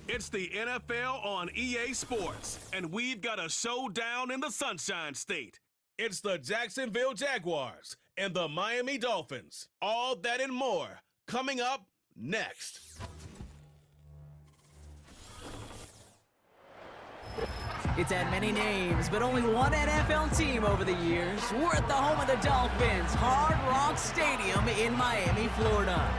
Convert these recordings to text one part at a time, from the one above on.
It's the NFL on EA Sports, and we've got a showdown in the Sunshine State. It's the Jacksonville Jaguars and the Miami Dolphins. All that and more coming up next. It's had many names, but only one NFL team over the years. We're at the home of the Dolphins, Hard Rock Stadium in Miami, Florida.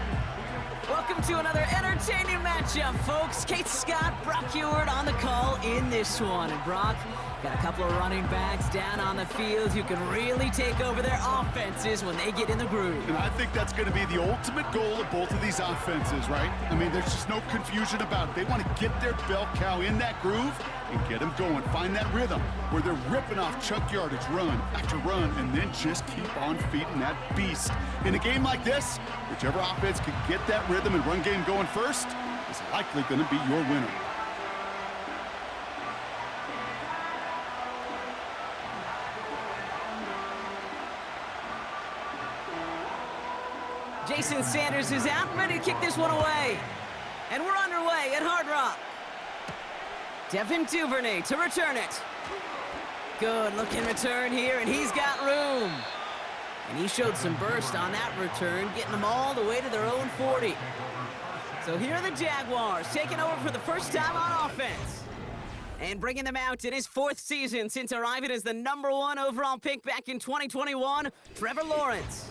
Welcome to another entertaining matchup, folks. Kate Scott, Brock Heward on the call in this one. And Brock, got a couple of running backs down on the field who can really take over their offenses when they get in the groove. And I think that's going to be the ultimate goal of both of these offenses, right? I mean, there's just no confusion about it. They want to get their bell cow in that groove and get them going. Find that rhythm where they're ripping off chunk yardage, run after run, and then just keep on feeding that beast. In a game like this, whichever offense can get that rhythm and run game going first is likely going to be your winner. Jason Sanders is out, ready to kick this one away. And we're underway at Hard Rock. Devin Duvernay to return it. Good looking return here, and he's got room. And he showed some burst on that return, getting them all the way to their own 40. So here are the Jaguars, taking over for the first time on offense. And bringing them out in his fourth season since arriving as the #1 overall pick back in 2021, Trevor Lawrence.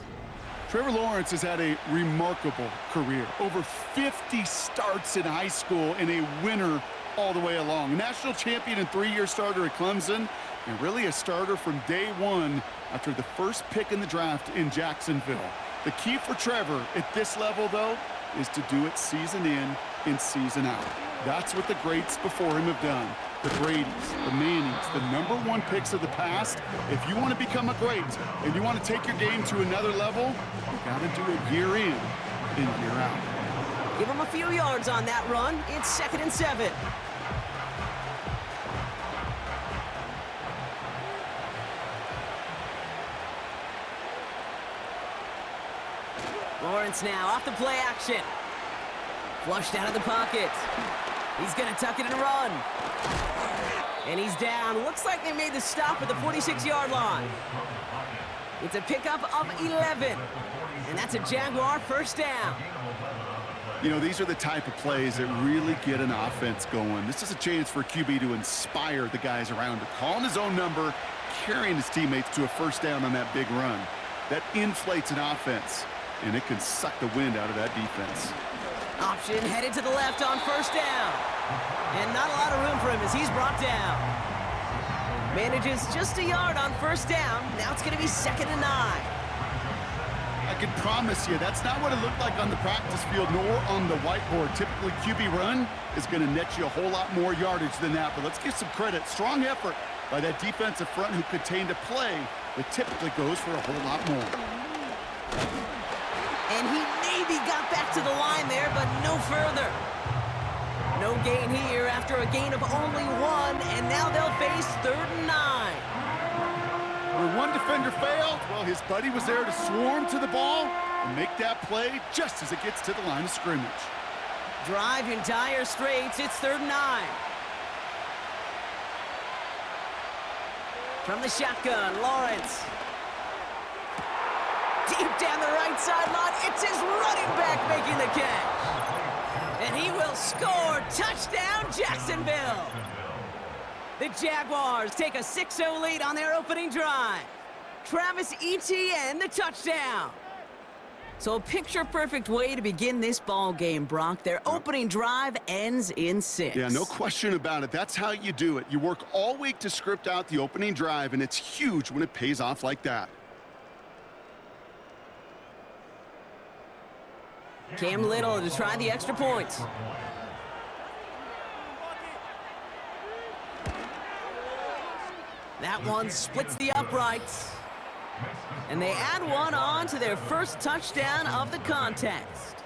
Trevor Lawrence has had a remarkable career. Over 50 starts in high school and a winner all the way along. A national champion and 3-year starter at Clemson, and really a starter from day one after the first pick in the draft in Jacksonville. The key for Trevor at this level, though, is to do it season in and season out. That's what the greats before him have done. The Bradys, the Mannings, the #1 picks of the past. If you want to become a great and you want to take your game to another level, you got to do it year in and year out. Give him a few yards on that run. It's 2nd and 7. Lawrence now off the play action. Flushed out of the pocket. He's going to tuck it and run. And he's down. Looks like they made the stop at the 46-yard line. It's a pickup of 11. And that's a Jaguar first down. You know, these are the type of plays that really get an offense going. This is a chance for QB to inspire the guys around him. Calling his own number, carrying his teammates to a first down on that big run. That inflates an offense, and it can suck the wind out of that defense. Option headed to the left on first down. And not a lot of room for him as he's brought down. Manages just a yard on first down. Now it's going to be 2nd and 9. I can promise you that's not what it looked like on the practice field nor on the whiteboard. Typically, QB run is going to net you a whole lot more yardage than that. But let's give some credit. Strong effort by that defensive front who contained a play that typically goes for a whole lot more. And he maybe got back to the line there, but no further. No gain here after a gain of only 1, and now they'll face 3rd and 9. Where one defender failed, well, his buddy was there to swarm to the ball and make that play just as it gets to the line of scrimmage. Drive in dire straits, it's 3rd and 9. From the shotgun, Lawrence. Deep down the right sideline, it's his running back making the catch. And he will score. Touchdown, Jacksonville. The Jaguars take a 6-0 lead on their opening drive. Travis Etienne, the touchdown. So a picture-perfect way to begin this ball game, Brock. Their opening drive ends in 6. Yeah, no question about it. That's how you do it. You work all week to script out the opening drive, and it's huge when it pays off like that. Cam Little to try the extra point. That one splits the uprights. And they add one on to their first touchdown of the contest.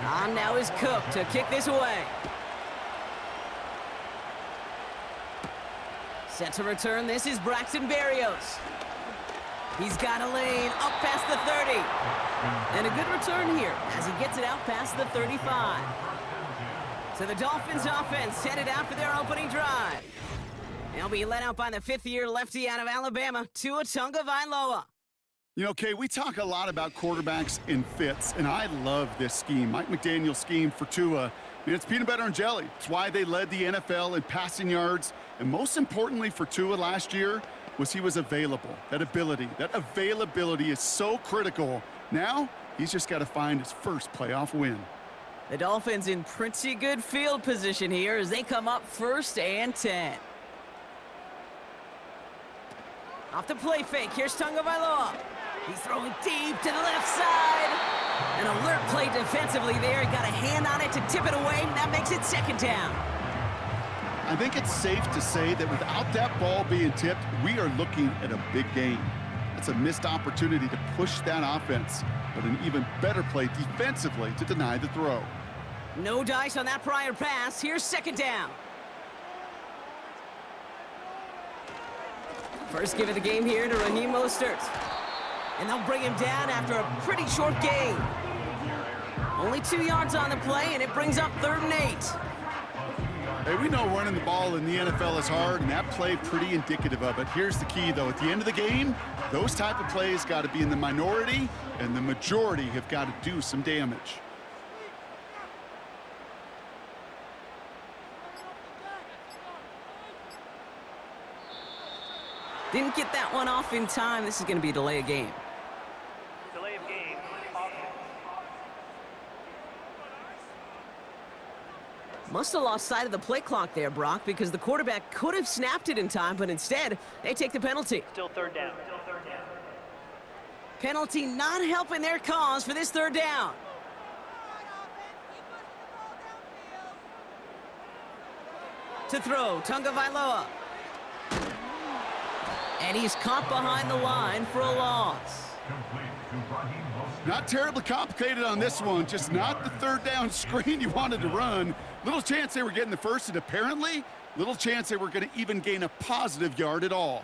On now is Cook to kick this away. Set to return, this is Braxton Berrios. He's got a lane up past the 30. And a good return here as he gets it out past the 35. So the Dolphins offense headed out for their opening drive. They'll be led out by the fifth-year lefty out of Alabama, Tua Tagovailoa. You know, Kay, we talk a lot about quarterbacks and fits, and I love this scheme. Mike McDaniel's scheme for Tua. I mean, it's peanut butter and jelly. It's why they led the NFL in passing yards. And most importantly for Tua last year was he was available. That availability is so critical. Now, he's just got to find his first playoff win. The Dolphins in pretty good field position here as they come up 1st and 10. Off the play fake, here's Tagovailoa. He's throwing deep to the left side. An alert play defensively there. He got a hand on it to tip it away. That makes it 2nd down. I think it's safe to say that without that ball being tipped, we are looking at a big game. It's a missed opportunity to push that offense, but an even better play defensively to deny the throw. No dice on that prior pass. Here's 2nd down. First give of the game here to Raheem Mostert. And they'll bring him down after a pretty short gain. Only 2 yards on the play, and it brings up 3rd and 8. Hey, we know running the ball in the NFL is hard, and that play pretty indicative of it. Here's the key, though. At the end of the game, those type of plays got to be in the minority, and the majority have got to do some damage. Didn't get that one off in time. This is going to be a delay of game. Delay of game. Must have lost sight of the play clock there, Brock, because the quarterback could have snapped it in time, but instead, they take the penalty. Still 3rd down. Penalty not helping their cause for this 3rd down. To throw, Tagovailoa. And he's caught behind the line for a loss. Not terribly complicated on this one, just not the 3rd down screen you wanted to run. Little chance they were getting the first, and apparently, little chance they were going to even gain a positive yard at all.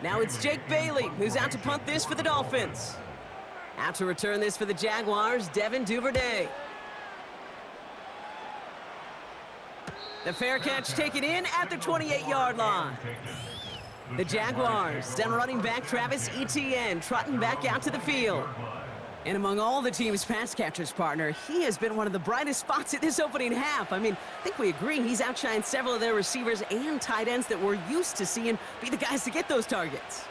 Now it's Jake Bailey, who's out to punt this for the Dolphins. Out to return this for the Jaguars, Devin Duvernay. The fair catch taken in at the 28-yard line. The Jaguars send running back Travis Etienne trotting back out to the field. And among all the team's pass catchers, partner, he has been one of the brightest spots in this opening half. I mean, I think we agree he's outshined several of their receivers and tight ends that we're used to seeing be the guys to get those targets.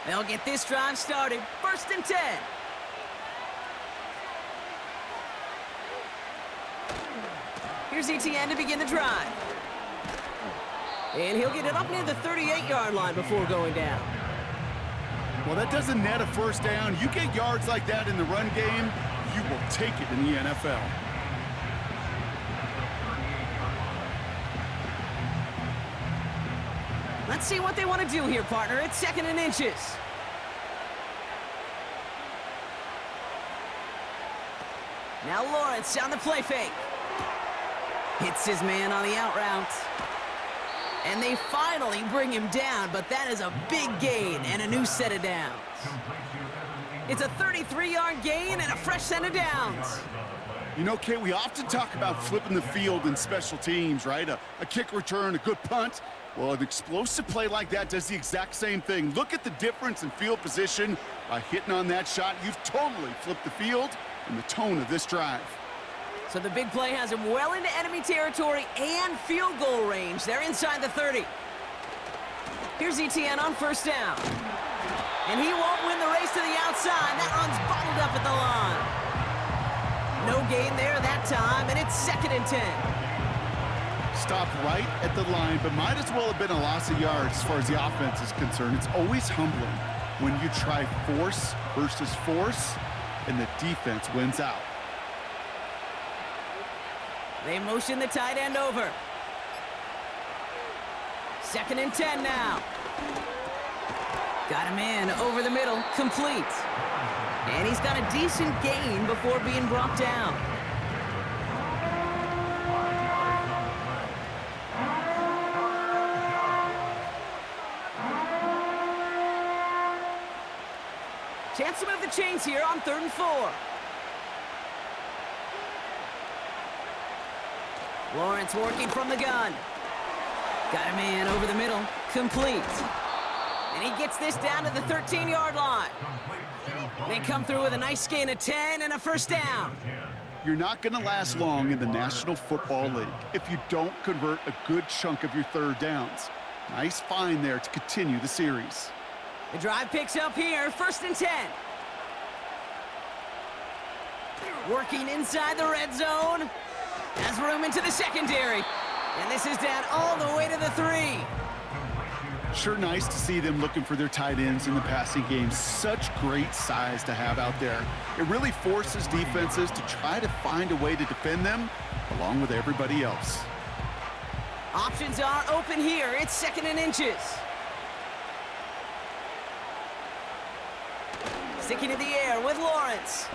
They'll get this drive started. 1st and 10. Here's Etienne to begin the drive. And he'll get it up near the 38-yard line before going down. Well, that doesn't net a 1st down. You get yards like that in the run game, you will take it in the NFL. Let's see what they want to do here, partner. It's 2nd and inches. Now Lawrence on the play fake. Hits his man on the out route. And they finally bring him down, but that is a big gain and a new set of downs. It's a 33-yard gain and a fresh set of downs. You know, Kate, we often talk about flipping the field in special teams, right? A kick return, a good punt. Well, an explosive play like that does the exact same thing. Look at the difference in field position. By hitting on that shot, you've totally flipped the field and the tone of this drive. So the big play has him well into enemy territory and field goal range. They're inside the 30. Here's Etienne on 1st down. And he won't win the race to the outside. That run's bottled up at the line. No gain there that time, and it's 2nd and 10. Stopped right at the line, but might as well have been a loss of yards as far as the offense is concerned. It's always humbling when you try force versus force, and the defense wins out. They motion the tight end over. 2nd and 10 now. Got him in over the middle, complete. And he's got a decent gain before being brought down. Chance to move the chains here on 3rd and 4. Lawrence working from the gun. Got him in over the middle, complete. And he gets this down to the 13-yard line. They come through with a nice gain of 10 and a 1st down. You're not going to last long in the National Football League if you don't convert a good chunk of your 3rd downs. Nice find there to continue the series. The drive picks up here, 1st and 10. Working inside the red zone. Has room into the secondary. And this is down all the way to the 3. Sure nice to see them looking for their tight ends in the passing game. Such great size to have out there. It really forces defenses to try to find a way to defend them along with everybody else. Options are open here. It's 2nd and inches. Sticking in the air with Lawrence.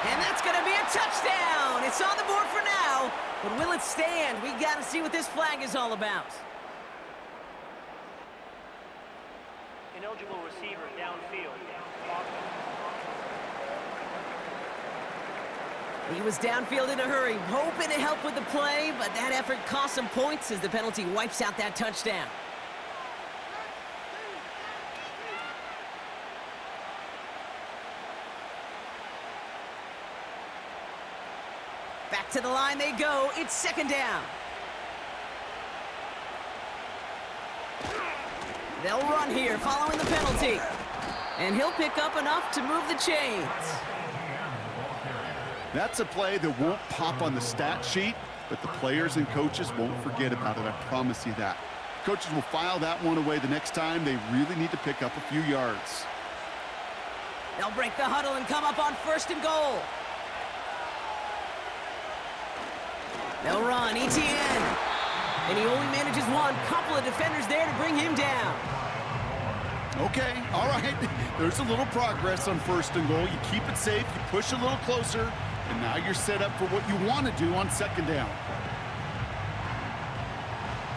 And that's going to be a touchdown. It's on the board for now. But will it stand? We got to see what this flag is all about. Ineligible receiver downfield. He was downfield in a hurry, hoping to help with the play, but that effort cost some points as the penalty wipes out that touchdown. Back to the line they go. It's 2nd down. They'll run here following the penalty. And he'll pick up enough to move the chains. That's a play that won't pop on the stat sheet, but the players and coaches won't forget about it. I promise you that. Coaches will file that one away the next time. They really need to pick up a few yards. They'll break the huddle and come up on 1st and goal. They'll run, ETN. And he only manages one. Couple of defenders there to bring him down. Okay, all right. There's a little progress on 1st and goal. You keep it safe, you push a little closer, and now you're set up for what you want to do on 2nd down.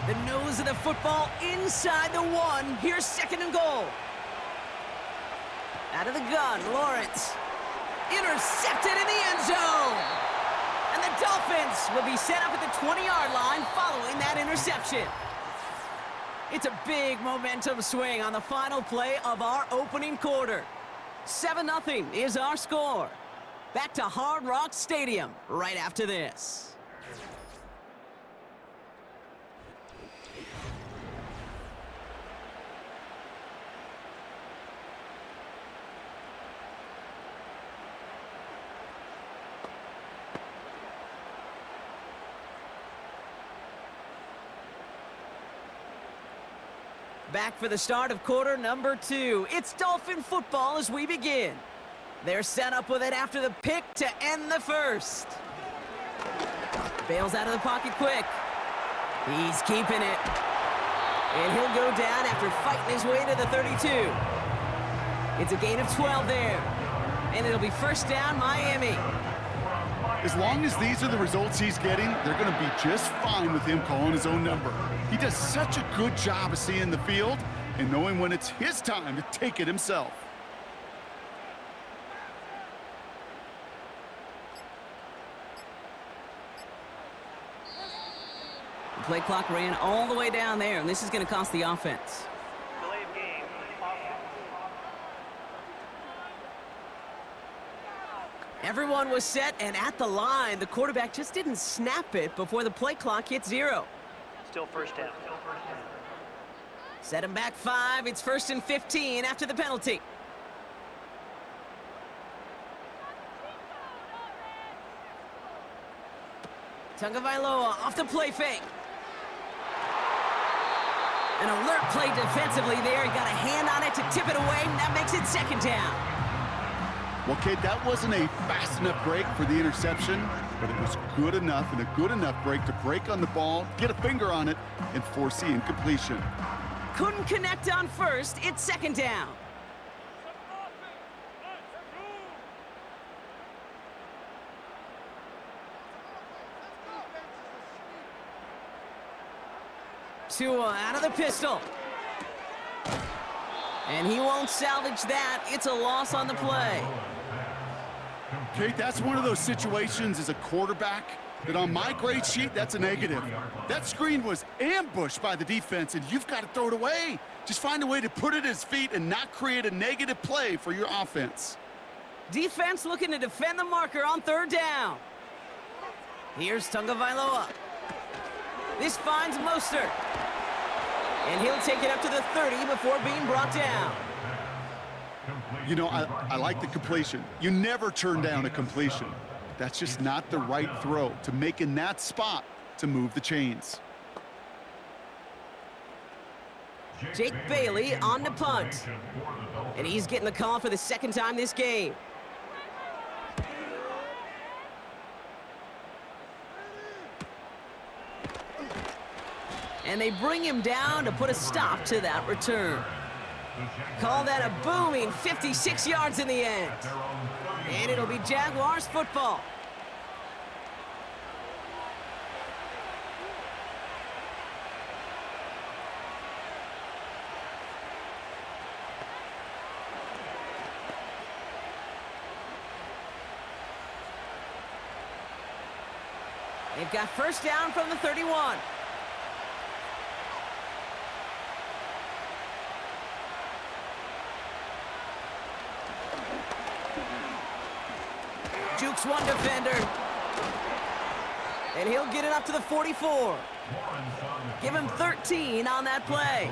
The nose of the football inside the 1. Here's 2nd and goal. Out of the gun, Lawrence. Intercepted in the end zone. And the Dolphins will be set up at the 20-yard line following that interception. It's a big momentum swing on the final play of our opening quarter. 7-0 is our score. Back to Hard Rock Stadium right after this. Back for the start of quarter number 2. It's Dolphin football as we begin. They're set up with it after the pick to end the 1st. Bails out of the pocket quick. He's keeping it. And he'll go down after fighting his way to the 32. It's a gain of 12 there. And it'll be 1st down, Miami. As long as these are the results he's getting, they're going to be just fine with him calling his own number. He does such a good job of seeing the field and knowing when it's his time to take it himself. The play clock ran all the way down there, and this is going to cost the offense. Delay of game. Everyone was set and at the line. The quarterback just didn't snap it before the play clock hit 0. Still 1st down. Set him back 5. It's 1st and 15 after the penalty. Tagovailoa off the play fake. An alert play defensively there. He got a hand on it to tip it away, and that makes it 2nd down. Well, Kate, that wasn't a fast enough break for the interception, but it was good enough and a good enough break to break on the ball, get a finger on it, and force the incompletion. Couldn't connect on first. It's second down. Tua out of the pistol. And he won't salvage that. It's a loss on the play. Kate, that's one of those situations as a quarterback that on my grade sheet, that's a negative. That screen was ambushed by the defense, and you've got to throw it away. Just find a way to put it at his feet and not create a negative play for your offense. Defense looking to defend the marker on third down. Here's Tagovailoa. This finds Mostert. And he'll take it up to the 30 before being brought down. You know, I like the completion. You never turn down a completion. That's just not the right throw to make in that spot to move the chains. Jake Bailey on the punt. And he's getting the call for the second time this game. And they bring him down to put a stop to that return. Call that a booming 56 yards in the end. And it'll be Jaguars football. They've got first down from the 31. Jukes one defender. And he'll get it up to the 44. Give him 13 on that play.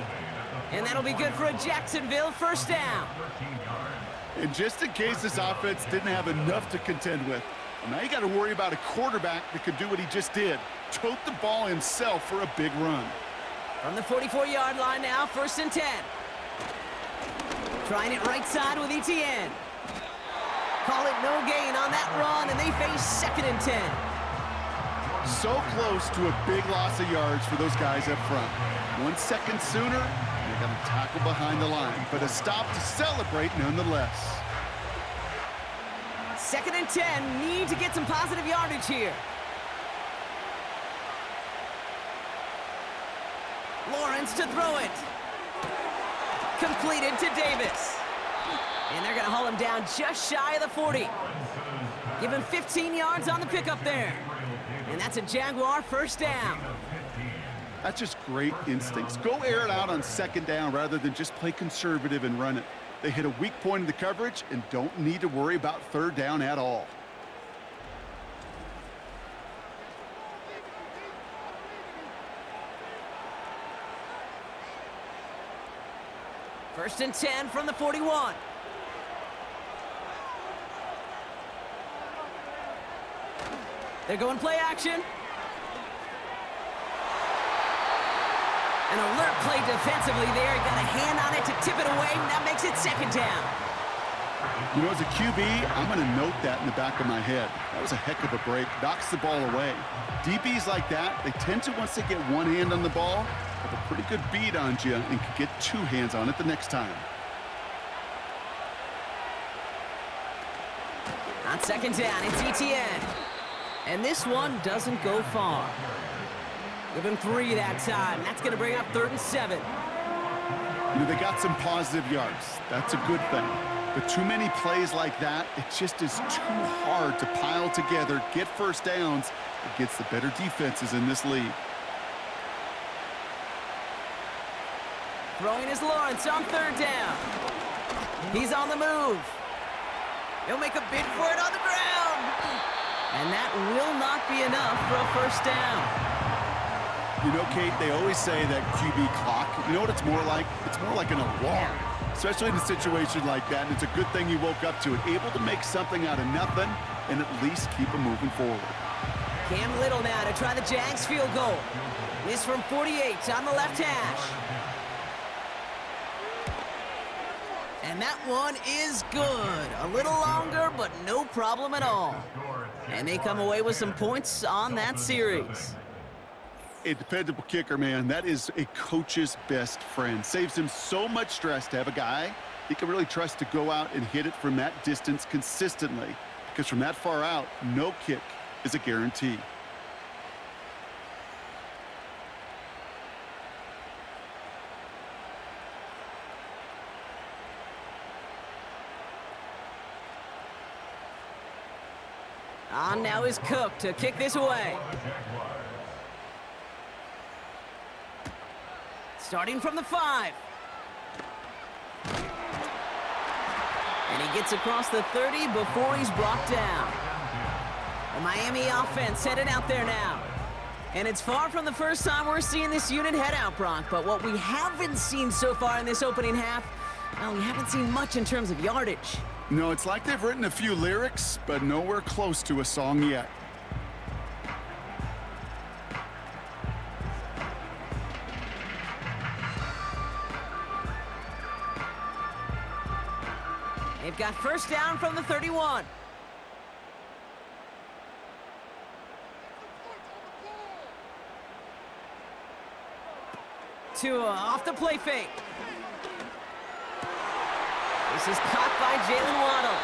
And that'll be good for a Jacksonville first down. And just in case this offense didn't have enough to contend with, now you got to worry about a quarterback that could do what he just did. Tote the ball himself for a big run. From the 44-yard line now, first and 10. Trying it right side with ETN. Call it no gain on that run, and they face second and 10. So close to a big loss of yards for those guys up front. 1 second sooner, they got to tackle behind the line, but a stop to celebrate nonetheless. Second and 10, need to get some positive yardage here. Lawrence to throw it. Completed to Davis. And they're going to haul him down just shy of the 40. Give him 15 yards on the pickup there. And that's a Jaguar first down. That's just great instincts. Go air it out on second down rather than just play conservative and run it. They hit a weak point in the coverage and don't need to worry about third down at all. First and 10 from the 41. They're going play action. An alert play defensively there. He got a hand on it to tip it away, and that makes it second down. You know, as a QB, I'm going to note that in the back of my head. That was a heck of a break. Knocks the ball away. DBs like that, they tend to, once they get one hand on the ball, have a pretty good beat on you and can get two hands on it the next time. On second down, it's ETN. And this one doesn't go far. Give him 3 that time. That's going to bring up third and 7. You know, they got some positive yards. That's a good thing. But too many plays like that, it just is too hard to pile together, get first downs against the better defenses in this league. Throwing is Lawrence on third down. He's on the move. He'll make a bid for it on the ground. And that will not be enough for a first down. You know, Kate, they always say that QB clock, you know what it's more like? It's more like an alarm, especially in a situation like that. And it's a good thing you woke up to it, able to make something out of nothing and at least keep them moving forward. Cam Little now to try the Jags field goal. This from 48 on the left hash. And that one is good. A little longer, but no problem at all. And they come away with some points on that series. A dependable kicker, man. That is a coach's best friend. Saves him so much stress to have a guy he can really trust to go out and hit it from that distance consistently. Because from that far out, no kick is a guarantee. On now is Cook to kick this away. Starting from the 5. And he gets across the 30 before he's brought down. The Miami offense headed out there now. And it's far from the first time we're seeing this unit head out, Brock. But what we haven't seen so far in this opening half, well, we haven't seen much in terms of yardage. No, it's like they've written a few lyrics, but nowhere close to a song yet. They've got first down from the 31. Tua off the play fake. This is caught by Jalen Waddle.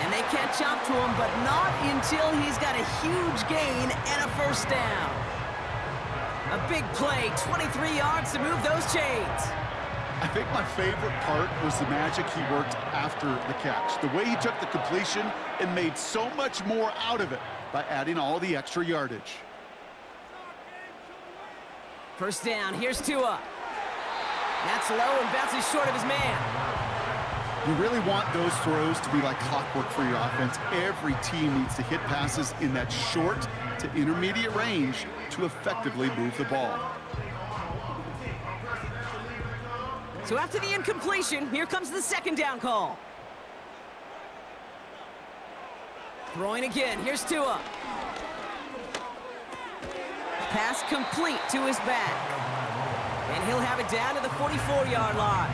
And they catch up to him, but not until he's got a huge gain and a first down. A big play, 23 yards to move those chains. I think my favorite part was the magic he worked after the catch. The way he took the completion and made so much more out of it by adding all the extra yardage. First down, here's Tua. That's low and bounces short of his man. You really want those throws to be like clockwork for your offense. Every team needs to hit passes in that short to intermediate range to effectively move the ball. So after the incompletion, here comes the second down call. Throwing again, here's Tua. Pass complete to his back. And he'll have it down to the 44-yard line.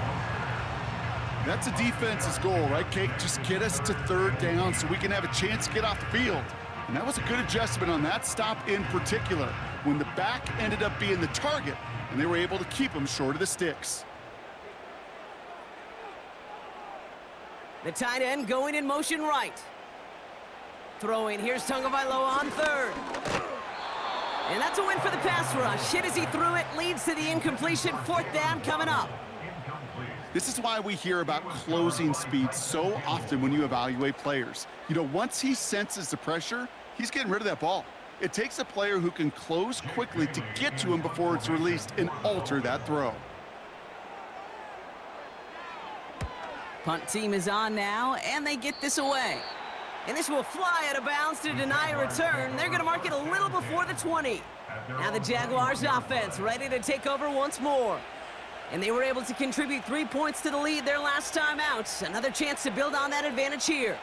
That's a defense's goal, right, Kate? Just get us to third down so we can have a chance to get off the field. And that was a good adjustment on that stop in particular, when the back ended up being the target, and they were able to keep him short of the sticks. The tight end going in motion right. Throwing, here's Tagovailoa on third. And that's a win for the pass rush. Hit as he threw it, leads to the incompletion. Fourth down coming up. This is why we hear about closing speed so often when you evaluate players. You know, once he senses the pressure, he's getting rid of that ball. It takes a player who can close quickly to get to him before it's released and alter that throw. Punt team is on now, and they get this away. And this will fly out of bounds to deny a return. They're going to mark it a little before the 20. Now the Jaguars offense ready to take over once more. And they were able to contribute 3 points to the lead their last time out. Another chance to build on that advantage here.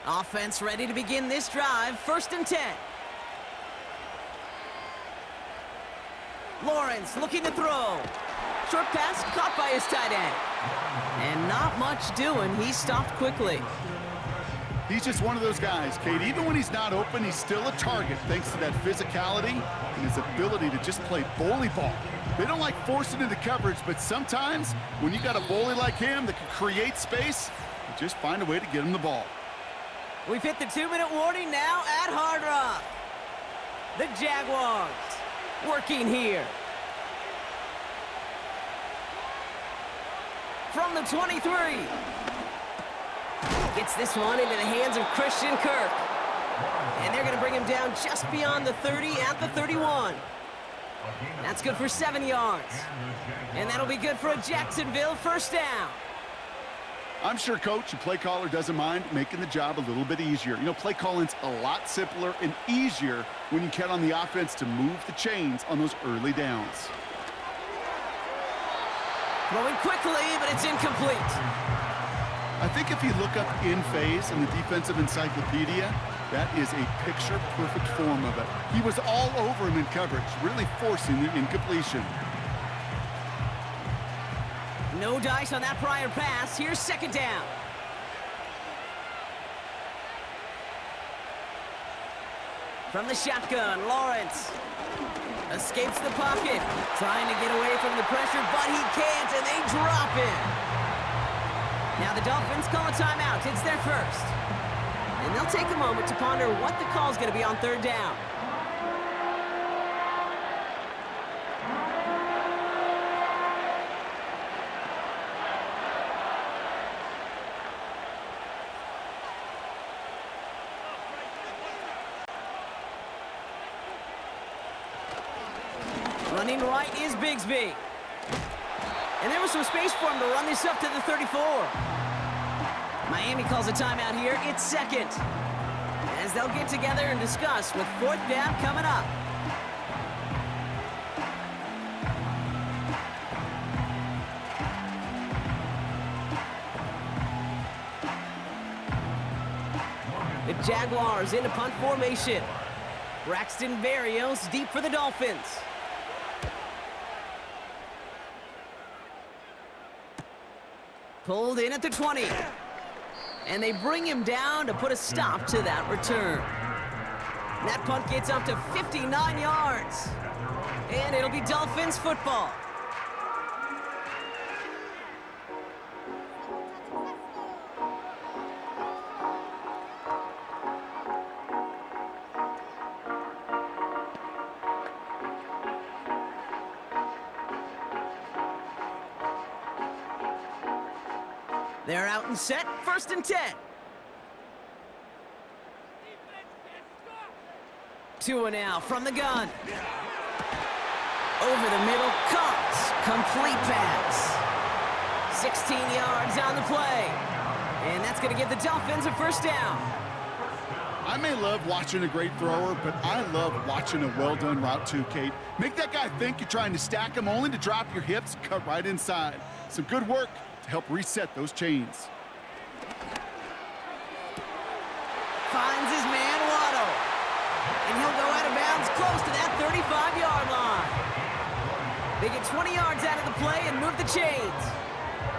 Offense ready to begin this drive. First and 10. Lawrence looking to throw. Short pass caught by his tight end. And not much doing. He stopped quickly. He's just one of those guys, Kate. Even when he's not open, he's still a target thanks to that physicality and his ability to just play bully ball. They don't like forcing into coverage, but sometimes when you got a bully like him that can create space, you just find a way to get him the ball. We've hit the 2-minute warning now at Hard Rock. The Jaguars working here. From the 23. Gets this one into the hands of Christian Kirk. And they're going to bring him down just beyond the 30 at the 31. That's good for 7 yards. And that'll be good for a Jacksonville first down. I'm sure coach and play caller doesn't mind making the job a little bit easier. You know, play calling's a lot simpler and easier when you count on the offense to move the chains on those early downs. Throwing quickly, but it's incomplete. I think if you look up in phase in the defensive encyclopedia, That is a picture-perfect form of it. He was all over him in coverage, really forcing the incompletion. No dice on that prior pass. Here's second down. From the shotgun, Lawrence escapes the pocket, trying to get away from the pressure, but he can't, and they drop him. Now the Dolphins call a timeout. It's their first. And they'll take a moment to ponder what the call's going to be on third down. Running right is Bigsby. And there was some space for him to run this up to the 34. Miami calls a timeout here. It's second. As they'll get together and discuss with fourth down coming up. The Jaguars into punt formation. Braxton Berrios deep for the Dolphins. Pulled in at the 20. And they bring him down to put a stop to that return. That punt gets up to 59 yards. And it'll be Dolphins football. They're out and set, 1st and 10. Tua now from the gun. Over the middle, caught. Complete pass. 16 yards on the play. And that's going to give the Dolphins a first down. I may love watching a great thrower, but I love watching a well-done route too, Kate. Make that guy think you're trying to stack him only to drop your hips, cut right inside. Some good work to help reset those chains. Finds his man, Waddle. And he'll go out of bounds close to that 35-yard line. They get 20 yards out of the play and move the chains.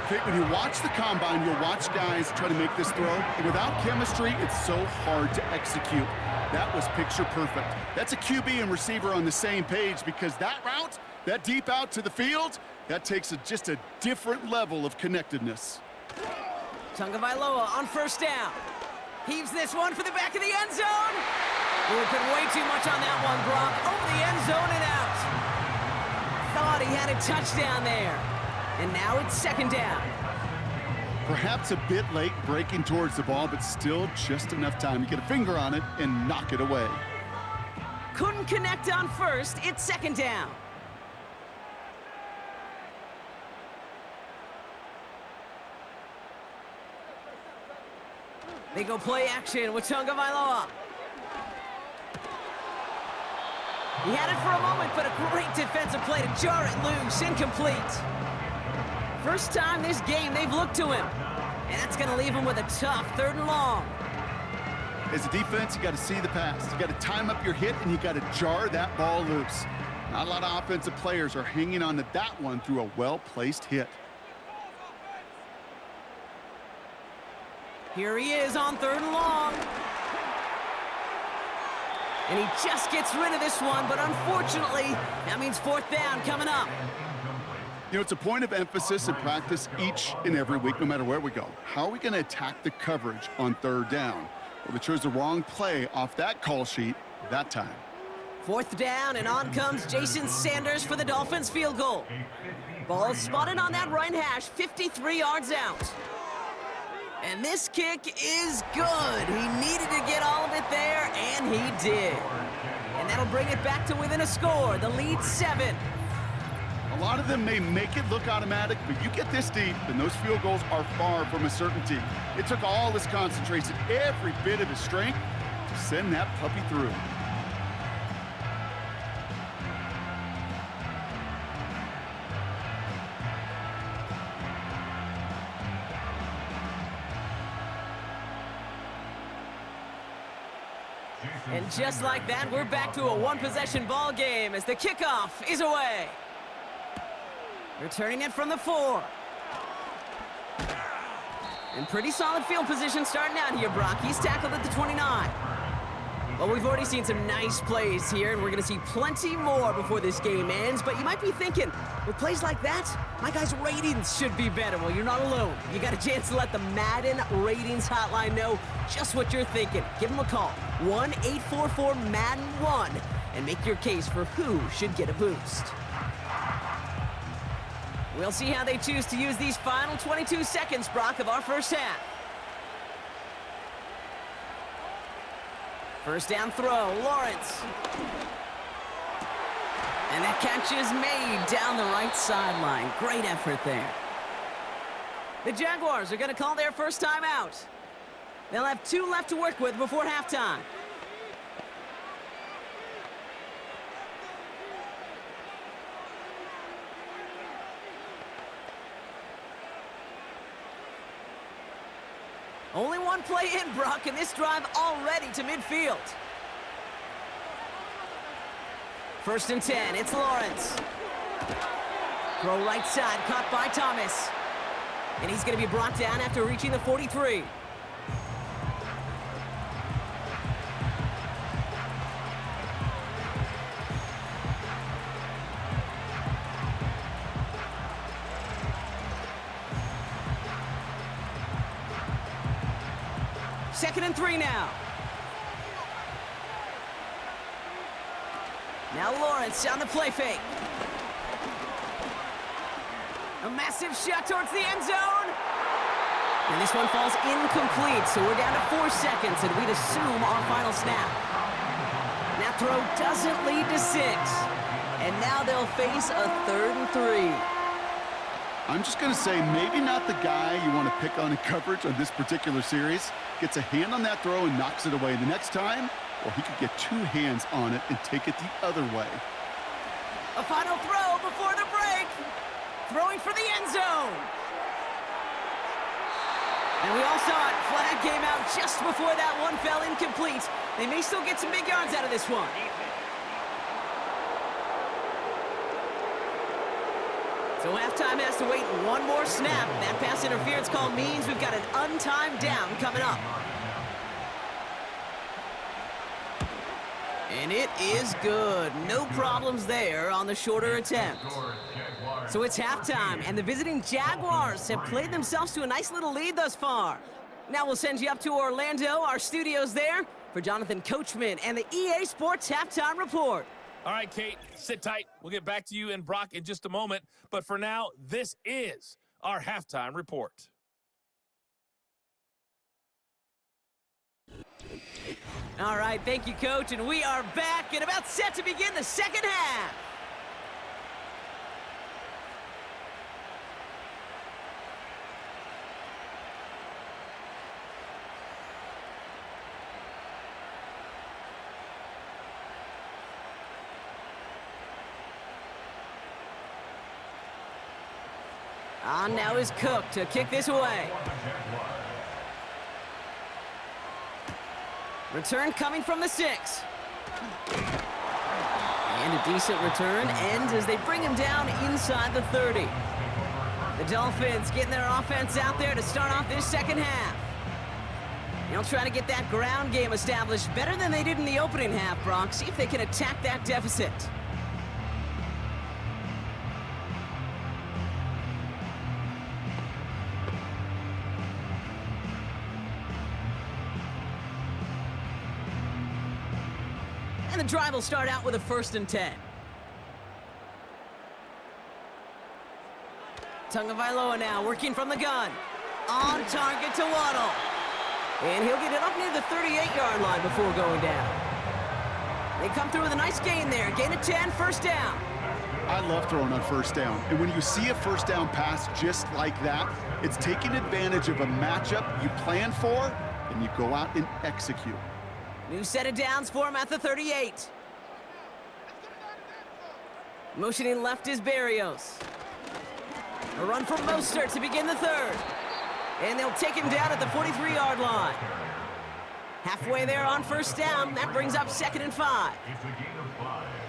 Kate, when you watch the combine, you'll watch guys try to make this throw. And without chemistry, it's so hard to execute. That was picture perfect. That's a QB and receiver on the same page, because that route, that deep out to the field, that takes just a different level of connectedness. Tagovailoa on first down. Heaves this one for the back of the end zone. We're putting way too much on that one, Brock. Over the end zone and out. Thought he had a touchdown there. And now it's second down. Perhaps a bit late breaking towards the ball, but still just enough time to get a finger on it and knock it away. Couldn't connect on first. It's second down. They go play action with Tagovailoa. He had it for a moment, but a great defensive play to jar it loose. Incomplete. First time this game they've looked to him. And that's going to leave him with a tough 3rd and long. As a defense, you got to see the pass. You got to time up your hit, and you got to jar that ball loose. Not a lot of offensive players are hanging on to that one through a well-placed hit. Here he is on 3rd and long. And he just gets rid of this one, but unfortunately, that means 4th down coming up. You know, it's a point of emphasis in practice each and every week, no matter where we go. How are we going to attack the coverage on 3rd down? Well, they chose the wrong play off that call sheet that time. 4th down, and on comes Jason Sanders for the Dolphins field goal. Ball spotted on that right hash, 53 yards out. And this kick is good. He needed to get all of it there, and he did. And that'll bring it back to within a score. The lead 7. A lot of them may make it look automatic, but you get this deep, and those field goals are far from a certainty. It took all his concentration, every bit of his strength, to send that puppy through. And just like that, we're back to a one-possession ball game as the kickoff is away. Returning it from the 4. And pretty solid field position starting out here, Brock. He's tackled at the 29. Well, we've already seen some nice plays here, and we're going to see plenty more before this game ends. But you might be thinking, with plays like that, my guys' ratings should be better. Well, you're not alone. You got a chance to let the Madden ratings hotline know just what you're thinking. Give them a call, 1-844-MADDEN-1, and make your case for who should get a boost. We'll see how they choose to use these final 22 seconds, Brock, of our first half. First down throw, Lawrence. And that catch is made down the right sideline. Great effort there. The Jaguars are going to call their first timeout. They'll have 2 left to work with before halftime. Only one play in, Brock, and this drive already to midfield. First and 10, it's Lawrence. Throw right side, caught by Thomas. And he's going to be brought down after reaching the 43. Second and 3 now. Now Lawrence on the play fake. A massive shot towards the end zone. And this one falls incomplete, so we're down to 4 seconds, and we'd assume our final snap. That throw doesn't lead to 6. And now they'll face a 3rd and 3. I'm just going to say maybe not the guy you want to pick on in coverage on this particular series. Gets a hand on that throw and knocks it away. The next time, well, he could get 2 hands on it and take it the other way. A final throw before the break. Throwing for the end zone. And we all saw it. Flag came out just before that one fell incomplete. They may still get some big yards out of this one. So halftime has to wait 1 more snap. That pass interference call means we've got an untimed down coming up. And it is good. No problems there on the shorter attempt. So it's halftime, and the visiting Jaguars have played themselves to a nice little lead thus far. Now we'll send you up to Orlando, our studios there, for Jonathan Coachman and the EA Sports Halftime Report. All right, Kate, sit tight. We'll get back to you and Brock in just a moment. But for now, this is our halftime report. All right, thank you, Coach. And we are back and about set to begin the second half. On now is Cook to kick this away. Return coming from the 6. And a decent return ends as they bring him down inside the 30. The Dolphins getting their offense out there to start off this second half. They'll try to get that ground game established better than they did in the opening half, Brock. See if they can attack that deficit. And the drive will start out with a 1st and 10. Tagovailoa now working from the gun. On target to Waddle. And he'll get it up near the 38-yard line before going down. They come through with a nice gain there. Gain of 10, first down. I love throwing on first down. And when you see a first down pass just like that, it's taking advantage of a matchup you plan for, and you go out and execute. New set of downs for him at the 38. Motioning left is Berrios. A run from Mostert to begin the 3rd. And they'll take him down at the 43-yard line. Halfway there on first down. That brings up 2nd and 5.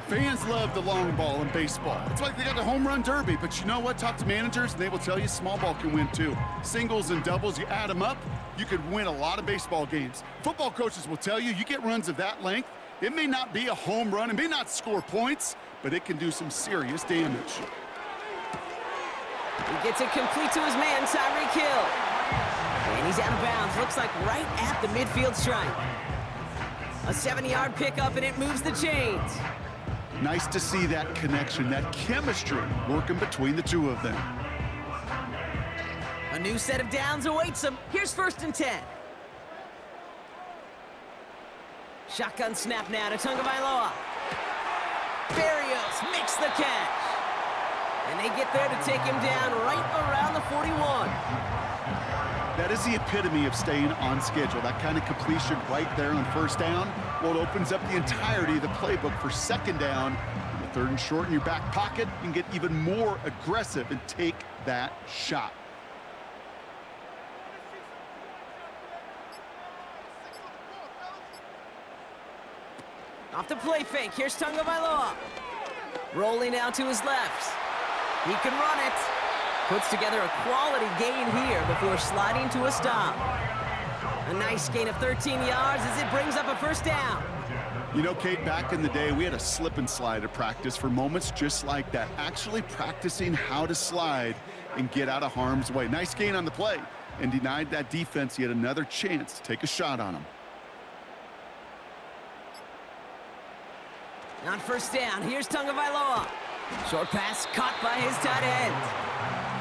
Fans love the long ball in baseball. It's like they got the home run derby, but you know what? Talk to managers, and they will tell you small ball can win too. Singles and doubles, you add them up, you could win a lot of baseball games. Football coaches will tell you, you get runs of that length, it may not be a home run, it may not score points, but it can do some serious damage. He gets it complete to his man, Tyreek Hill. And he's out of bounds. Looks like right at the midfield stripe. A 7-yard pickup, and it moves the chains. Nice to see that connection, that chemistry working between the two of them. A new set of downs awaits him. Here's 1st and 10. Shotgun snap now to Tagovailoa. Berrios makes the catch. And they get there to take him down right around the 41. That is the epitome of staying on schedule. That kind of completion right there on first down. Well, it opens up the entirety of the playbook for 2nd down. On the 3rd and short in your back pocket, you can get even more aggressive and take that shot. Off the play fake. Here's Tagovailoa. Rolling out to his left. He can run it. Puts together a quality gain here before sliding to a stop. A nice gain of 13 yards as it brings up a 1st down. You know, Kate, back in the day, we had a slip and slide at practice for moments just like that. Actually practicing how to slide and get out of harm's way. Nice gain on the play, and denied that defense yet another chance to take a shot on him. On 1st down, here's Tagovailoa. Short pass caught by his tight end.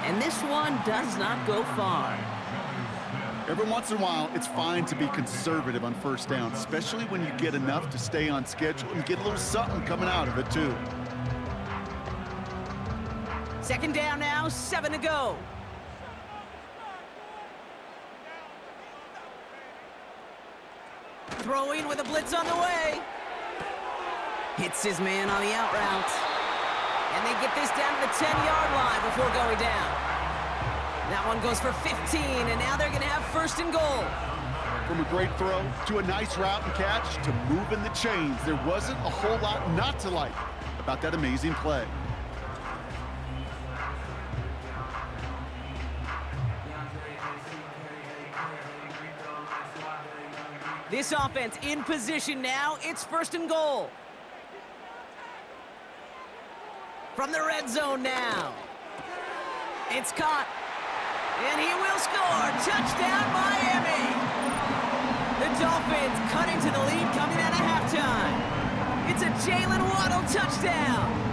And this one does not go far. Every once in a while, it's fine to be conservative on 1st down, especially when you get enough to stay on schedule and get a little something coming out of it, too. 2nd down now, 7 to go. Throwing with a blitz on the way. Hits his man on the out route. And they get this down to the 10-yard line before going down. That one goes for 15, and now they're going to have 1st and goal. From a great throw to a nice route and catch to moving the chains, there wasn't a whole lot not to like about that amazing play. This offense in position now. It's 1st and goal. From the red zone now. It's caught. And he will score. Touchdown, Miami. The Dolphins cutting to the lead coming out of halftime. It's a Jalen Waddle touchdown.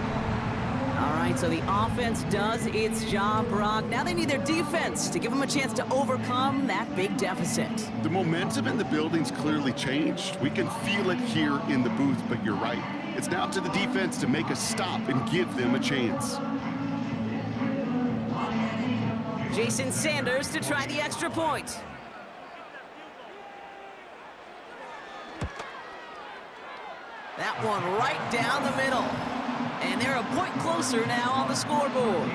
All right, so the offense does its job, Brock. Now they need their defense to give them a chance to overcome that big deficit. The momentum in the building's clearly changed. We can feel it here in the booth, but you're right. It's now up to the defense to make a stop and give them a chance. Jason Sanders to try the extra point. That one right down the middle. And they're a point closer now on the scoreboard.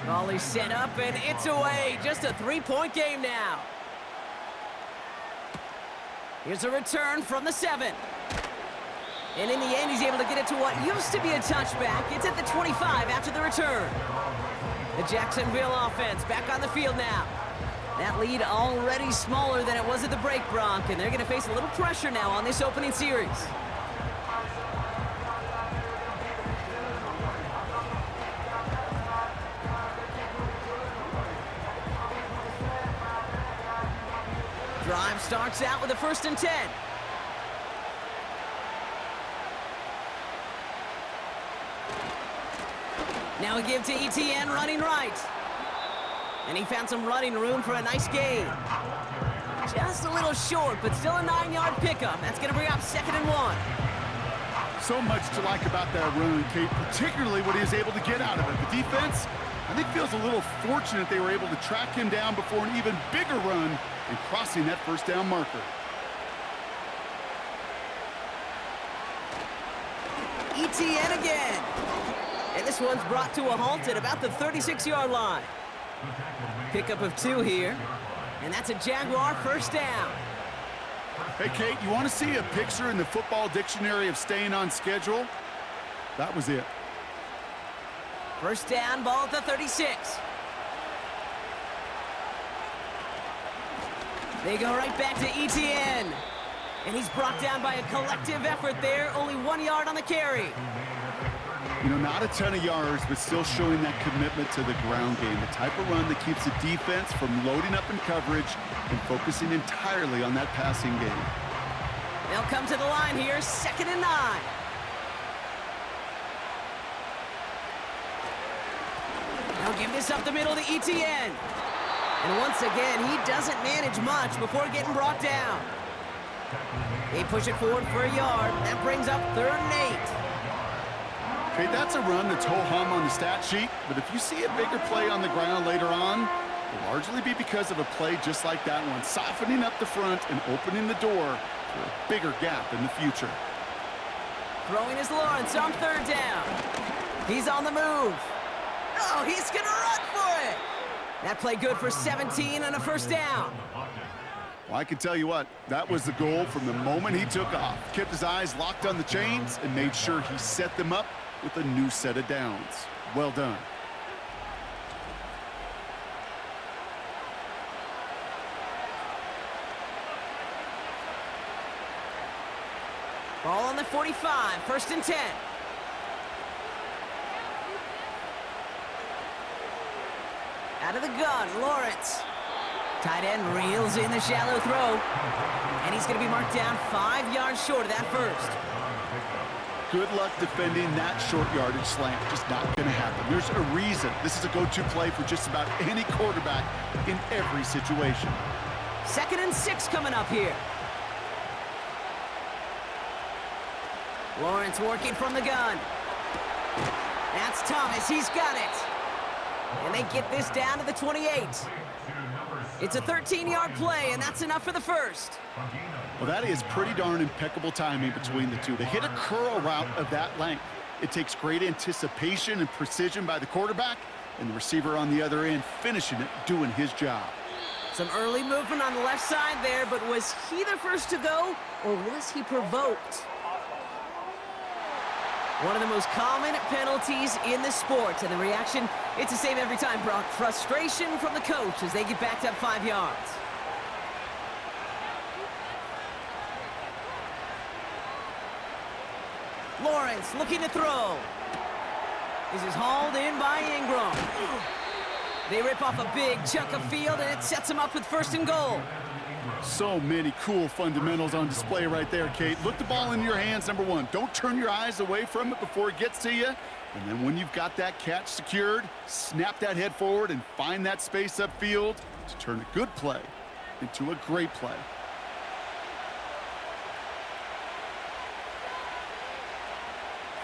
Volley set up, and it's away. Just a 3-point game now. Here's a return from the 7. And in the end, he's able to get it to what used to be a touchback. It's at the 25 after the return. The Jacksonville offense back on the field now. That lead already smaller than it was at the break, Brock, and they're going to face a little pressure now on this opening series. Drive starts out with a 1st and 10. Now a give to ETN running right. And he found some running room for a nice gain. Just a little short, but still a 9-yard pickup. That's going to bring up 2nd and 1. So much to like about that run, Kate, particularly what he was able to get out of it. The defense, I think, feels a little fortunate they were able to track him down before an even bigger run and crossing that first down marker. ETN again. And this one's brought to a halt at about the 36-yard line. Pickup of 2 here. And that's a Jaguar first down. Hey, Kate, you want to see a picture in the football dictionary of staying on schedule? That was it. First down, ball at the 36. They go right back to ETN. And he's brought down by a collective effort there. Only 1 yard on the carry. You know, not a ton of yards, but still showing that commitment to the ground game. The type of run that keeps the defense from loading up in coverage and focusing entirely on that passing game. They'll come to the line here, 2nd and 9. Now give this up the middle to ETN. And once again, he doesn't manage much before getting brought down. They push it forward for a yard. That brings up 3rd and 8. Okay, that's a run that's ho-hum on the stat sheet, but if you see a bigger play on the ground later on, it'll largely be because of a play just like that one, softening up the front and opening the door for a bigger gap in the future. Throwing is Lawrence on 3rd down. He's on the move. Oh, he's going to run for it. That play good for 17 and a first down. Well, I can tell you what, that was the goal from the moment he took off. Kept his eyes locked on the chains and made sure he set them up with a new set of downs. Well done. Ball on the 45, 1st and 10. Out of the gun, Lawrence. Tight end reels in the shallow throw. And he's going to be marked down 5 yards short of that first. Good luck defending that short yardage slant. Just not going to happen. There's a reason this is a go-to play for just about any quarterback in every situation. 2nd and 6 coming up here. Lawrence working from the gun. That's Thomas. He's got it. And they get this down to the 28. It's a 13-yard play, and that's enough for the first. Well, that is pretty darn impeccable timing between the two. To hit a curl route of that length, it takes great anticipation and precision by the quarterback, and the receiver on the other end finishing it, doing his job. Some early movement on the left side there, but was he the first to go, or was he provoked? One of the most common penalties in the sport, and the reaction, it's the same every time, Brock. Frustration from the coach as they get backed up 5 yards. Lawrence looking to throw. This is hauled in by Ingram. They rip off a big chunk of field, and it sets them up with 1st and goal. So many cool fundamentals on display right there, Kate. Look the ball in your hands, number one. Don't turn your eyes away from it before it gets to you. And then when you've got that catch secured, snap that head forward and find that space upfield to turn a good play into a great play.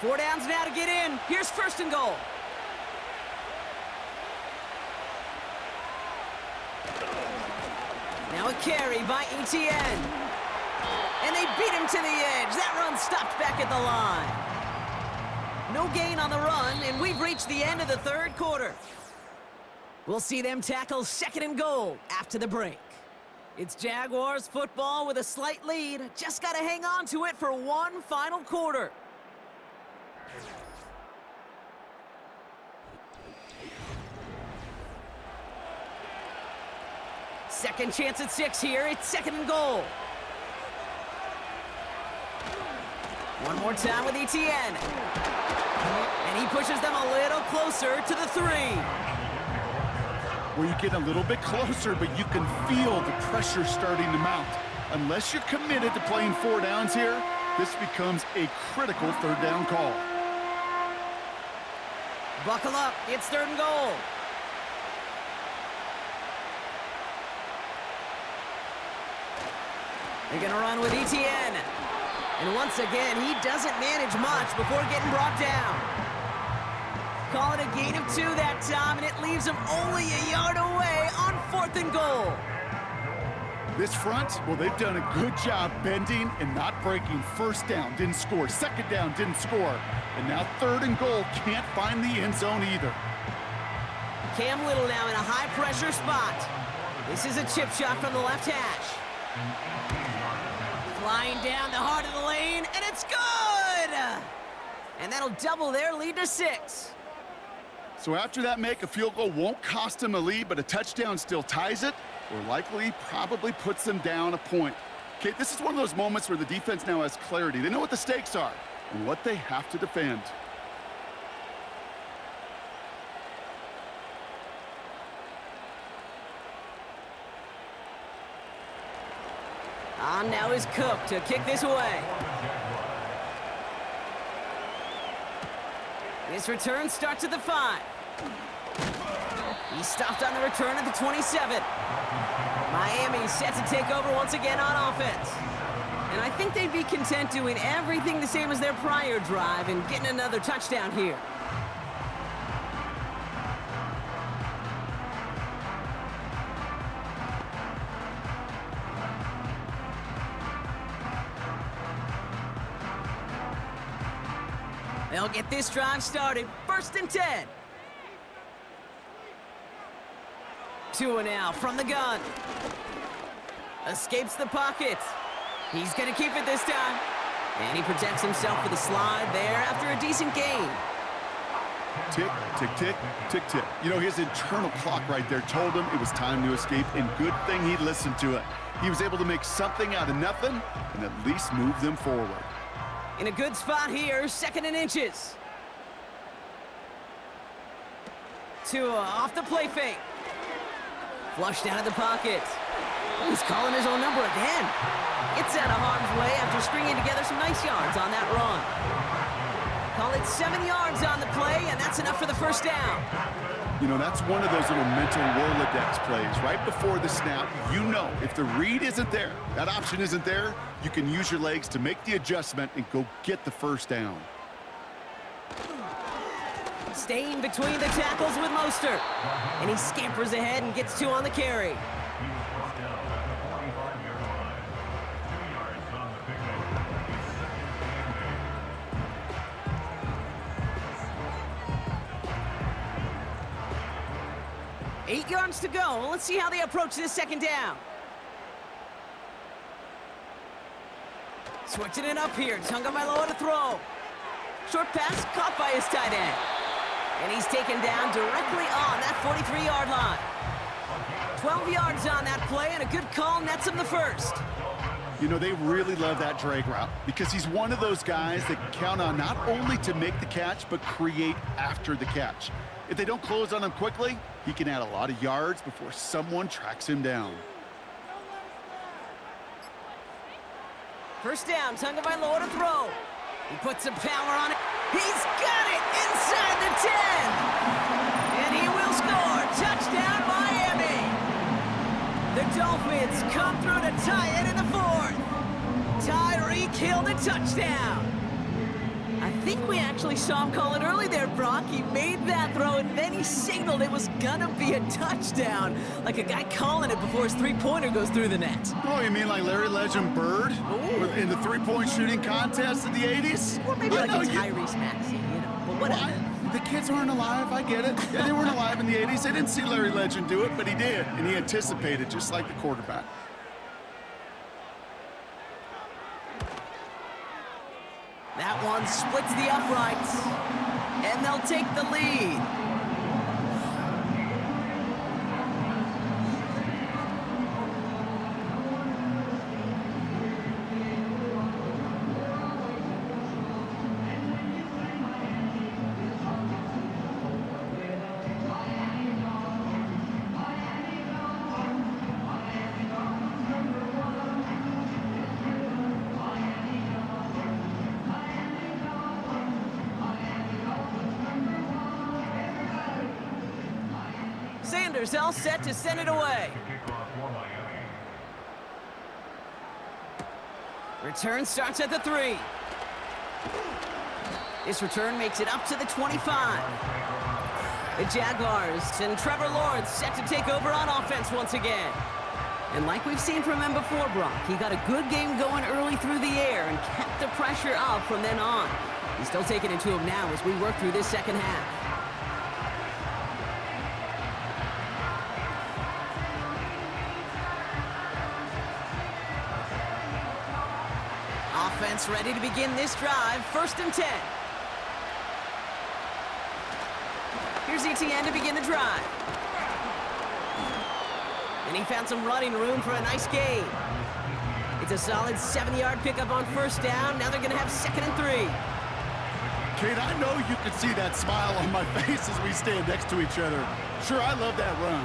Four downs now to get in. Here's 1st and goal. Now a carry by ETN. And they beat him to the edge. That run stopped back at the line. No gain on the run, and we've reached the end of the 3rd quarter. We'll see them tackle 2nd and goal after the break. It's Jaguars football with a slight lead. Just got to hang on to it for one final quarter. Second chance at 6 here. It's 2nd and goal. One more time with ETN. And he pushes them a little closer to the 3. Where you get a little bit closer, but you can feel the pressure starting to mount. Unless you're committed to playing 4 downs here, this becomes a critical 3rd down call. Buckle up. It's 3rd and goal. They're going to run with ETN. And once again, he doesn't manage much before getting brought down. Call it a gain of 2 that time, and it leaves him only a yard away on 4th and goal. This front, well, they've done a good job bending and not breaking. First down, didn't score. Second down, didn't score. And now 3rd and goal, can't find the end zone either. Cam Little now in a high-pressure spot. This is a chip shot from the left hash. Flying down the heart of the lane, and it's good! And that'll double their lead to 6. So after that make, a field goal won't cost them a lead, but a touchdown still ties it, or likely probably puts them down a point. Okay, this is one of those moments where the defense now has clarity. They know what the stakes are and what they have to defend. On now is Cook to kick this away. His return starts at the 5. He stopped on the return at the 27. Miami set to take over once again on offense. And I think they'd be content doing everything the same as their prior drive and getting another touchdown here. They'll get this drive started. 1st and 10. Tua now from the gun. Escapes the pocket. He's going to keep it this time. And he protects himself with a slide there after a decent gain. Tick, tick, tick, tick, tick. You know, his internal clock right there told him it was time to escape, and good thing he listened to it. He was able to make something out of nothing and at least move them forward. In a good spot here, 2nd and inches. Tua off the play fake. Flushed out of the pocket. He's calling his own number again. Gets out of harm's way after stringing together some nice yards on that run. Call it 7 yards on the play, and that's enough for the 1st down. You know, that's one of those little mental Rolodex plays. Right before the snap, you know if the read isn't there, that option isn't there, you can use your legs to make the adjustment and go get the 1st down. Staying between the tackles with Mostert. And he scampers ahead and gets 2 on the carry. Eight yards to go. Let's see how they approach this 2nd down. Switching it up here. Tagovailoa to throw. Short pass caught by his tight end. And he's taken down directly on that 43-yard line. 12 yards on that play, and a good call nets him the 1st. You know, they really love that drag route because he's one of those guys that count on not only to make the catch, but create after the catch. If they don't close on him quickly, he can add a lot of yards before someone tracks him down. 1st down, Tagovailoa to throw. He puts some power on it. He's got it inside the 10. And he will score. Touchdown, Miami. The Dolphins come through to tie it in the 4th. Tyreek Hill the touchdown. I think we actually saw him call it early there, Brock. He made that throw, and then he signaled it was gonna be a touchdown. Like a guy calling it before his 3-pointer goes through the net. Oh, you mean like Larry Legend Bird in the 3-point shooting contest in the 80s? Or maybe like a Tyrese Maxey, you know. But whatever. Well, the kids aren't alive, I get it. Yeah, they weren't alive in the 80s. They didn't see Larry Legend do it, but he did, and he anticipated just like the quarterback. That one splits the uprights, and they'll take the lead. Sanders all set to send it away. Return starts at the 3. This return makes it up to the 25. The Jaguars and Trevor Lawrence set to take over on offense once again. And like we've seen from him before, Brock, he got a good game going early through the air and kept the pressure up from then on. He's still taking it to him now as we work through this second half. Offense ready to begin this drive, 1st and 10. Here's ETN to begin the drive. And he found some running room for a nice gain. It's a solid 7-yard pickup on 1st down. Now they're going to have 2nd and 3. Kate, I know you can see that smile on my face as we stand next to each other. Sure, I love that run.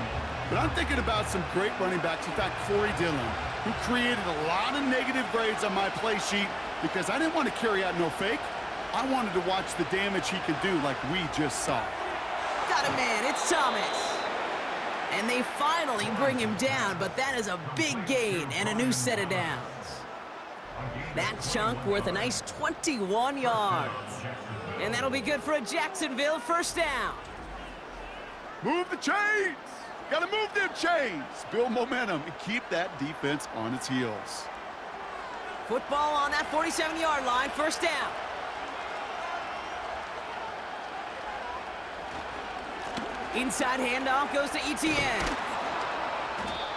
But I'm thinking about some great running backs. In fact, Corey Dillon, who created a lot of negative grades on my play sheet because I didn't want to carry out no fake. I wanted to watch the damage he could do like we just saw. Got a man, it's Thomas. And they finally bring him down, but that is a big gain and a new set of downs. That chunk worth a nice 21 yards. And that'll be good for a Jacksonville 1st down. Move the chains! Gotta move them chains! Build momentum and keep that defense on its heels. Football on that 47-yard line, 1st down. Inside handoff goes to ETN.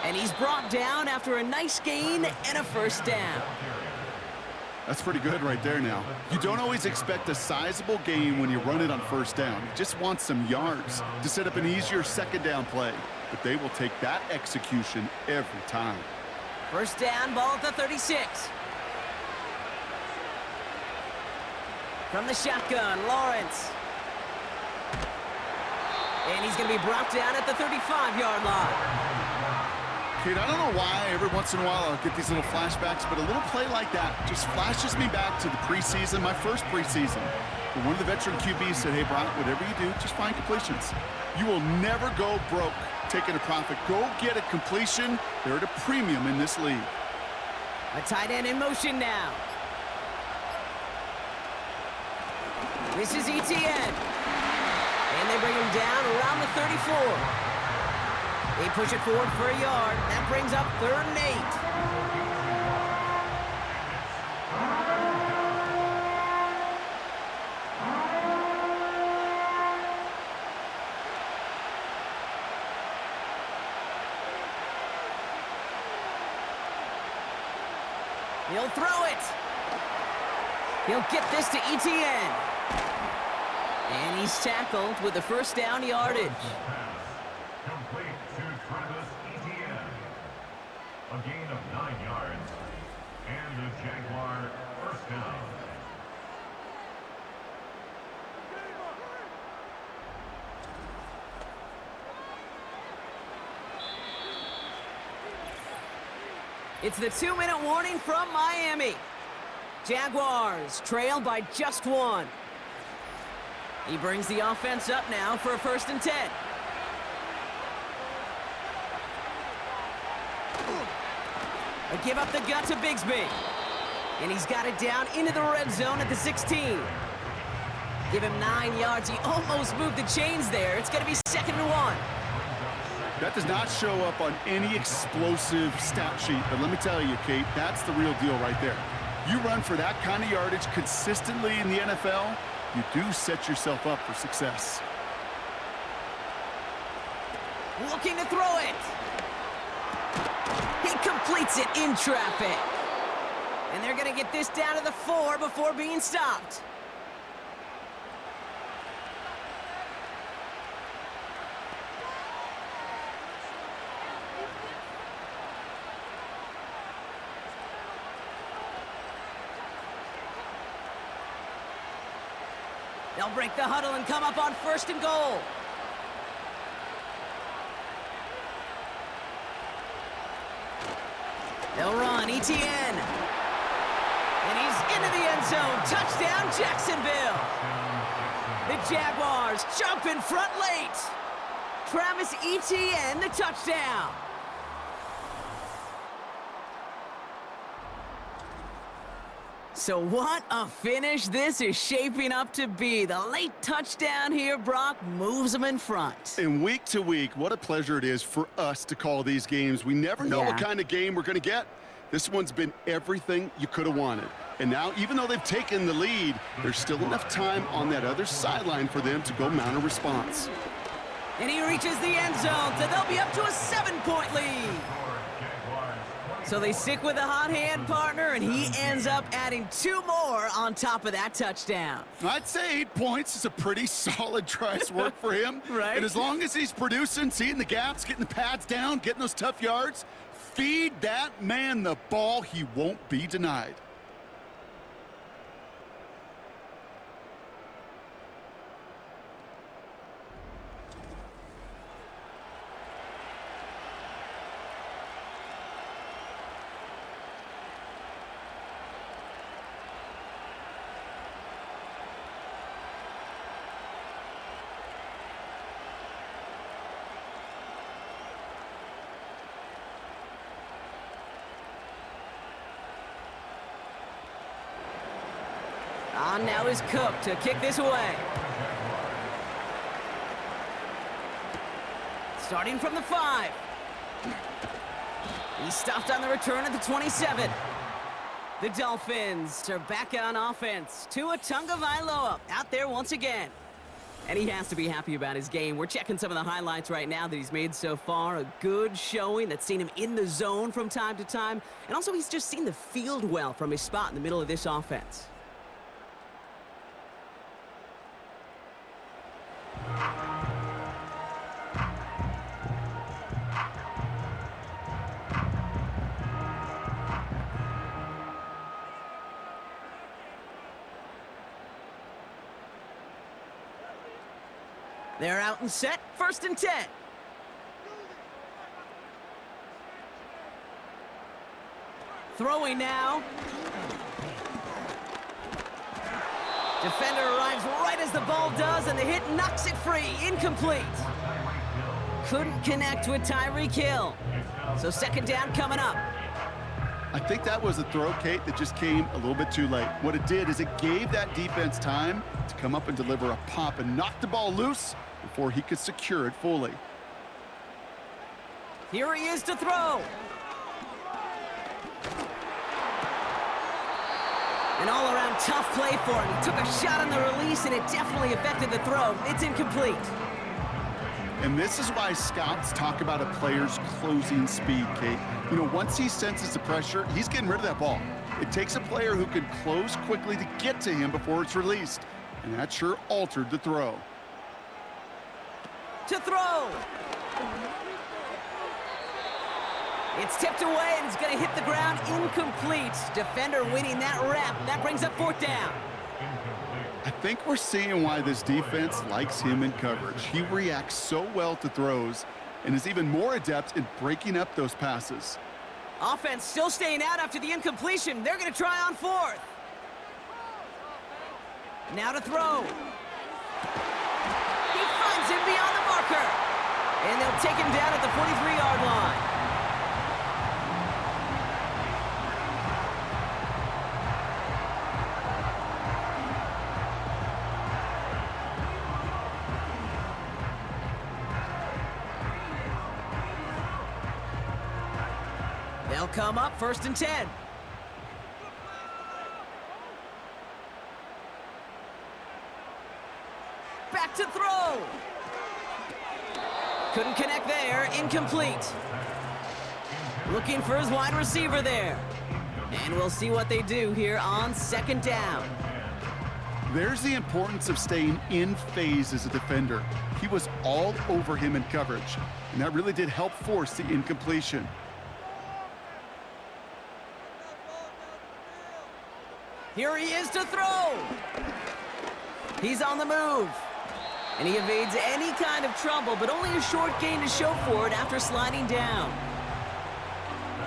And he's brought down after a nice gain and a 1st down. That's pretty good right there now. You don't always expect a sizable gain when you run it on 1st down. You just want some yards to set up an easier 2nd down play. But they will take that execution every time. 1st down, ball at the 36. From the shotgun, Lawrence. And he's going to be brought down at the 35-yard line. Kate, I don't know why every once in a while I'll get these little flashbacks, but a little play like that just flashes me back to the preseason, my first preseason. But one of the veteran QBs said, hey, Brock, whatever you do, just find completions. You will never go broke taking a profit. Go get a completion. They're at a premium in this league. A tight end in motion now. This is ETN. And they bring him down around the 34. They push it forward for a yard. That brings up 3rd and 8. He'll throw it. He'll get this to ETN. And he's tackled with the 1st down yardage. Complete to Travis ETN. A gain of 9 yards. And the Jaguar 1st down. It's the 2-minute warning from Miami. Jaguars trail by just 1. He brings the offense up now for a 1st and 10. A give up the gut to Bigsby. And he's got it down into the red zone at the 16. Give him 9 yards. He almost moved the chains there. It's going to be 2nd and 1. That does not show up on any explosive stat sheet, but let me tell you, Kate, that's the real deal right there. You run for that kind of yardage consistently in the NFL, you do set yourself up for success. Looking to throw it. He completes it in traffic. And they're going to get this down to the 4 before being stopped. They'll break the huddle and come up on 1st and goal. They'll run, ETN. And he's into the end zone. Touchdown, Jacksonville. The Jaguars jump in front late. Travis Etienne, the touchdown. So what a finish this is shaping up to be. The late touchdown here, Brock, moves them in front. And week to week, what a pleasure it is for us to call these games. We never know what kind of game we're going to get. This one's been everything you could have wanted. And now, even though they've taken the lead, there's still enough time on that other sideline for them to go mount a response. And he reaches the end zone, so they'll be up to a 7-point lead. So they stick with the hot hand partner, and he ends up adding 2 more on top of that touchdown. I'd say 8 points is a pretty solid try's work for him. Right. And as long as he's producing, seeing the gaps, getting the pads down, getting those tough yards, feed that man the ball, he won't be denied. On now is Cook to kick this away. Starting from the 5. He stopped on the return at the 27. The Dolphins are back on offense. Tua Tagovailoa out there once again. And he has to be happy about his game. We're checking some of the highlights right now that he's made so far. A good showing that's seen him in the zone from time to time. And also he's just seen the field well from his spot in the middle of this offense. They're out and set, 1st and 10. Throwing now. Defender arrives right as the ball does, and the hit knocks it free. Incomplete. Couldn't connect with Tyreek Hill. So 2nd down coming up. I think that was a throw, Kate, that just came a little bit too late. What it did is it gave that defense time to come up and deliver a pop and knock the ball loose before he could secure it fully. Here he is to throw. An all-around tough play for him. He took a shot on the release, and it definitely affected the throw. It's incomplete. And this is why scouts talk about a player's closing speed, Kate. You know, once he senses the pressure, he's getting rid of that ball. It takes a player who can close quickly to get to him before it's released. And that sure altered the throw. To throw. It's tipped away, and it's going to hit the ground incomplete. Defender winning that rep. That brings up 4th down. I think we're seeing why this defense likes him in coverage. He reacts so well to throws and is even more adept in breaking up those passes. Offense still staying out after the incompletion. They're going to try on 4th. Now to throw. He finds him beyond the marker. And they'll take him down at the 43-yard line. They'll come up 1st and 10. Back to throw. Couldn't connect there. Incomplete. Looking for his wide receiver there. And we'll see what they do here on 2nd down. There's the importance of staying in phase as a defender. He was all over him in coverage, and that really did help force the incompletion. Here he is to throw. He's on the move. And he evades any kind of trouble, but only a short gain to show for it after sliding down.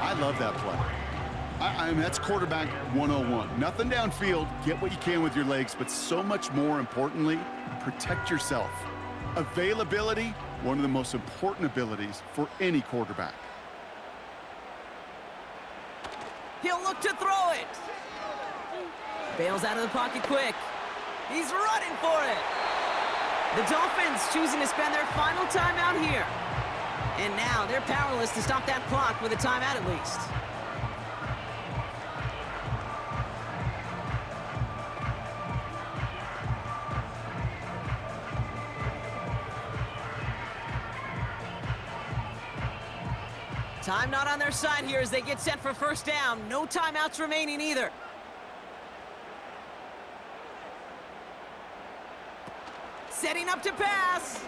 I love that play. I mean, that's quarterback 101. Nothing downfield, get what you can with your legs, but so much more importantly, protect yourself. Availability, one of the most important abilities for any quarterback. He'll look to throw it. Bails out of the pocket quick. He's running for it. The Dolphins choosing to spend their final timeout here. And now they're powerless to stop that clock with a timeout at least. Time not on their side here as they get set for first down. No timeouts remaining either. Setting up to pass.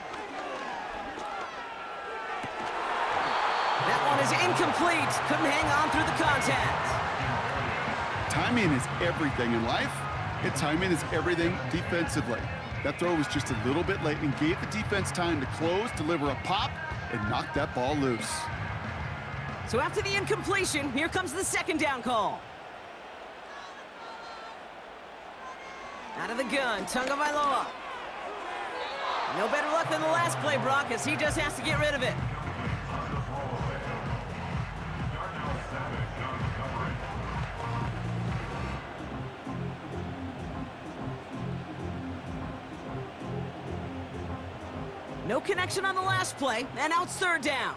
That one is incomplete. Couldn't hang on through the contact. Timing is everything in life, and timing is everything defensively. That throw was just a little bit late and gave the defense time to close, deliver a pop, and knock that ball loose. So after the incompletion, here comes the second down call. Out of the gun, Tagovailoa. No better luck than the last play, Brock, as he just has to get rid of it. No connection on the last play, and now it's third down.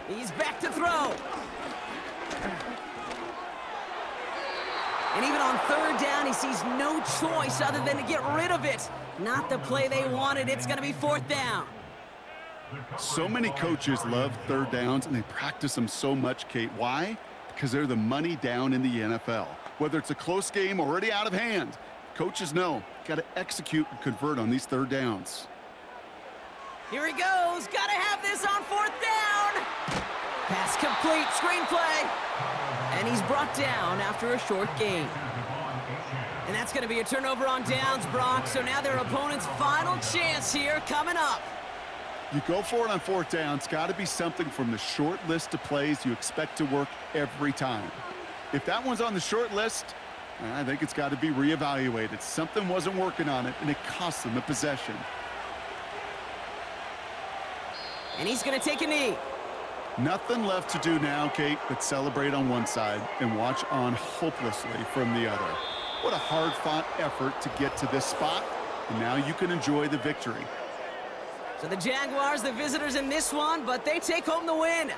He's back to throw. And even on third down, he sees no choice other than to get rid of it. Not the play they wanted. It's going to be fourth down. So many coaches love third downs, and they practice them so much, Kate. Why? Because they're the money down in the NFL. Whether it's a close game already out of hand, coaches know, got to execute and convert on these third downs. Here he goes. Got to have this on fourth down. Pass complete. Screenplay. And he's brought down after a short gain. And that's going to be a turnover on downs, Brock. So now their opponent's final chance here coming up. You go for it on fourth down. It's got to be something from the short list of plays you expect to work every time. If that one's on the short list, I think it's got to be reevaluated. Something wasn't working on it, and it cost them the possession. And he's going to take a knee. Nothing left to do now, Kate, but celebrate on one side and watch on hopelessly from the other. What a hard-fought effort to get to this spot, and now you can enjoy the victory. So the Jaguars, the visitors in this one, but they take home the win.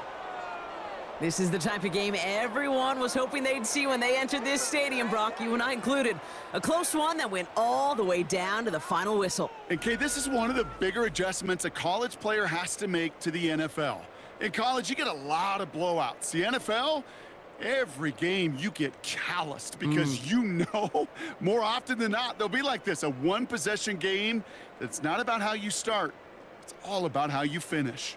This is the type of game everyone was hoping they'd see when they entered this stadium, Brock, you and I included. A close one that went all the way down to the final whistle. And, Kate, this is one of the bigger adjustments a college player has to make to the NFL. In college, you get a lot of blowouts. The NFL, every game you get calloused because you know more often than not they'll be like this, a one-possession game that's not about how you start. It's all about how you finish.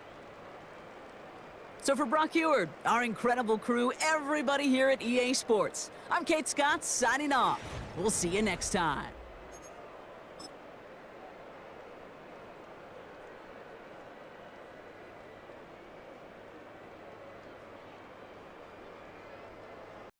So for Brock Eward, our incredible crew, everybody here at EA Sports, I'm Kate Scott signing off. We'll see you next time.